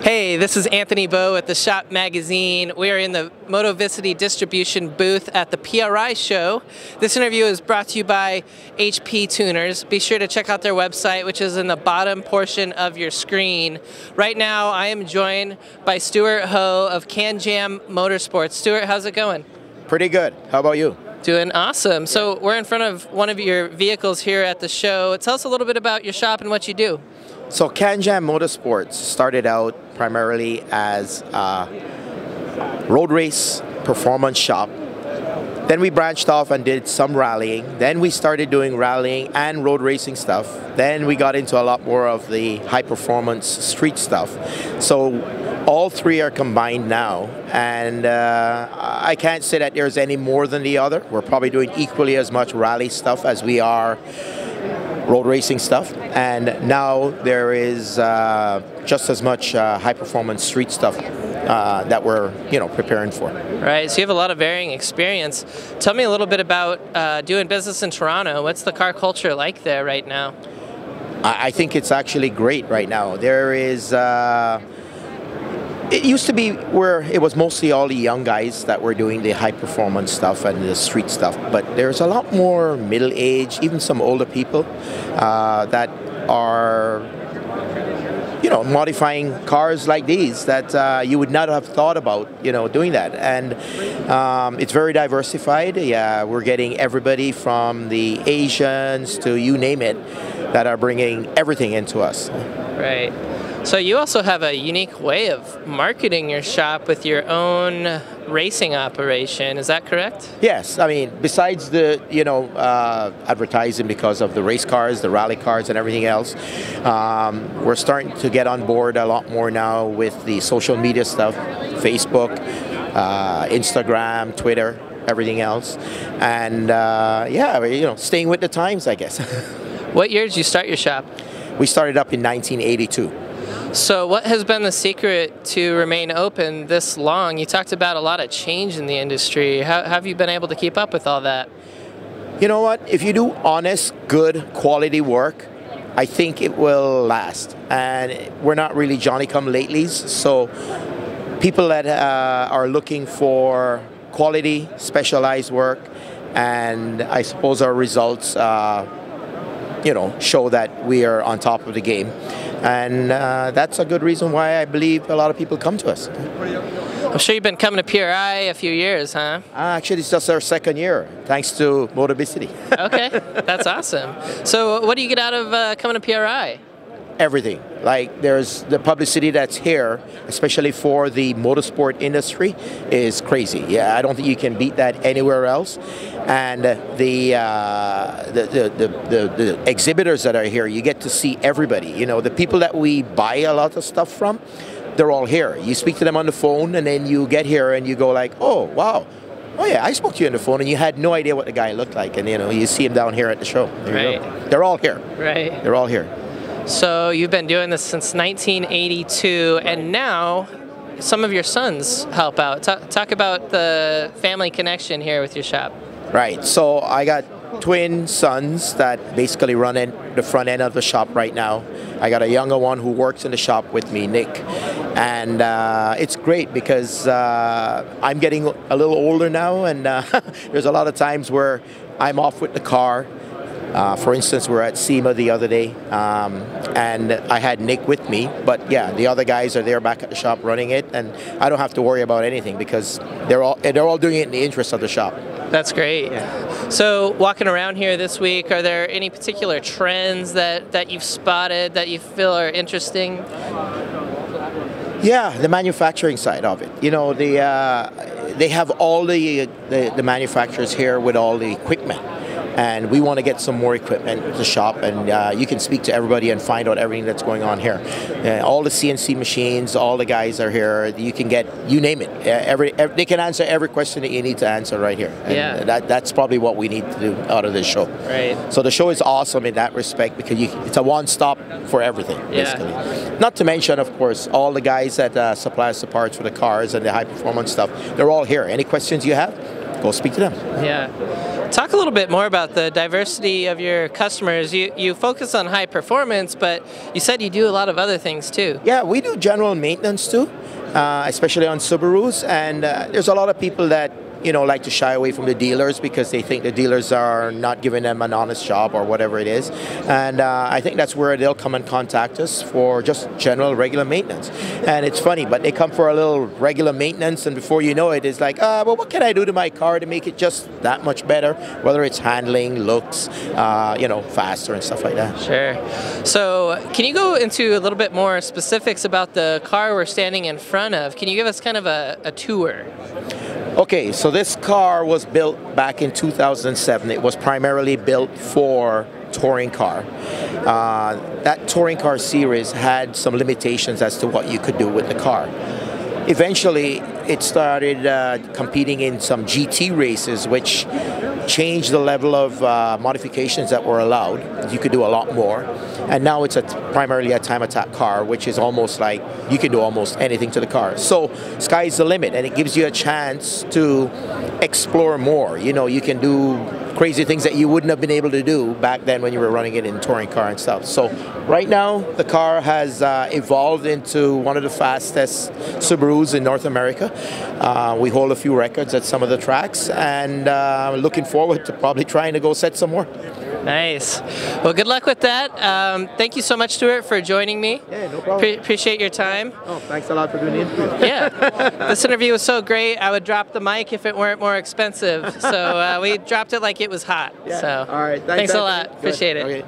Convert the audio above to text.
Hey, this is Anthony Bowe at the Shop Magazine. We are in the Motovicity distribution booth at the PRI show. This interview is brought to you by HP Tuners. Be sure to check out their website, which is in the bottom portion of your screen. Right now, I am joined by Stuart Ho of CanJam Motorsports. Stuart, how's it going? Pretty good. How about you? Doing awesome. So we're in front of one of your vehicles here at the show. Tell us a little bit about your shop and what you do. So CanJam Motorsports started out primarily as a road race performance shop. Then we branched off and did some rallying. Then we started doing rallying and road racing stuff. Then we got into a lot more of the high performance street stuff. So all three are combined now, and I can't say that there's any more than the other. We're probably doing equally as much rally stuff as we are road racing stuff, and now there is just as much high-performance street stuff that we're preparing for. Right, so you have a lot of varying experience. Tell me a little bit about doing business in Toronto. What's the car culture like there right now? I think it's actually great right now. There is it used to be where it was mostly all the young guys that were doing the high performance stuff and the street stuff, but there's a lot more middle age, even some older people that are modifying cars like these that you would not have thought about doing that. And it's very diversified. Yeah, we're getting everybody from the Asians to you name it that are bringing everything into us. Right. So you also have a unique way of marketing your shop with your own racing operation. Is that correct? Yes. I mean, besides the advertising because of the race cars, the rally cars, and everything else, we're starting to get on board a lot more now with the social media stuff, Facebook, Instagram, Twitter, everything else, and staying with the times, I guess. What year did you start your shop? We started up in 1982. So what has been the secret to remain open this long? You talked about a lot of change in the industry. How have you been able to keep up with all that? You know what? If you do honest, good, quality work, I think it will last. And we're not really Johnny-come-latelys, so people that are looking for quality, specialized work, and I suppose our results show that we are on top of the game. And that's a good reason why I believe a lot of people come to us. I'm sure you've been coming to PRI a few years, huh? Actually, it's just our second year, thanks to Motovicity. Okay, that's awesome. So what do you get out of coming to PRI? Everything. Like, there's the publicity that's here, especially for the motorsport industry, is crazy. Yeah, I don't think you can beat that anywhere else. And the exhibitors that are here, you get to see everybody. The people that we buy a lot of stuff from, they're all here. You speak to them on the phone, and then you get here and you go like, oh, wow. Oh yeah, I spoke to you on the phone and you had no idea what the guy looked like. And you see him down here at the show. There you go. They're all here. Right. They're all here. So you've been doing this since 1982, and now some of your sons help out. Talk about the family connection here with your shop. Right. So I got twin sons that basically run in the front end of the shop right now. I got a younger one who works in the shop with me, Nick. And it's great because I'm getting a little older now, and there's a lot of times where I'm off with the car. For instance, we're at SEMA the other day, and I had Nick with me, but yeah, the other guys are there back at the shop running it, and I don't have to worry about anything because they're all doing it in the interest of the shop. That's great. Yeah. So walking around here this week, are there any particular trends that you've spotted that you feel are interesting? Yeah, the manufacturing side of it. They have all the manufacturers here with all the equipment. And we want to get some more equipment to the shop, and you can speak to everybody and find out everything that's going on here. All the CNC machines, all the guys are here. You can get, you name it. They can answer every question that you need to answer right here. And yeah. That's probably what we need to do out of this show. Right. So the show is awesome in that respect because it's a one-stop for everything, basically. Yeah. Not to mention, of course, all the guys that supply us the parts for the cars and the high-performance stuff. They're all here. Any questions you have? go speak to them. Yeah. Talk a little bit more about the diversity of your customers. You focus on high performance, but you said you do a lot of other things too. Yeah, we do general maintenance too, especially on Subarus. And there's a lot of people that like to shy away from the dealers because they think the dealers are not giving them an honest job or whatever it is. And I think that's where they'll come and contact us for just general regular maintenance. And it's funny, but they come for a little regular maintenance, and before you know it, it's like, well, what can I do to my car to make it just that much better? Whether it's handling, looks, faster and stuff like that. Sure. So can you go into a little bit more specifics about the car we're standing in front of? Can you give us kind of a tour? Okay, so this car was built back in 2007. It was primarily built for touring car. That touring car series had some limitations as to what you could do with the car. Eventually, it started competing in some GT races, which changed the level of modifications that were allowed. You could do a lot more. And now it's primarily a time attack car, which is almost like you can do almost anything to the car. So sky's the limit, and it gives you a chance to explore more. You can do crazy things that you wouldn't have been able to do back then when you were running it in touring car and stuff. So right now, the car has evolved into one of the fastest Subarus in North America. We hold a few records at some of the tracks, and looking forward to probably trying to go set some more. Nice. Well, good luck with that. Thank you so much, Stuart, for joining me. Yeah, no problem. Appreciate your time. Oh, thanks a lot for doing the interview. Yeah. This interview was so great, I would drop the mic if it weren't more expensive. So we dropped it like it was hot. Yeah. So all right. thanks a lot. Good. Appreciate it. Okay.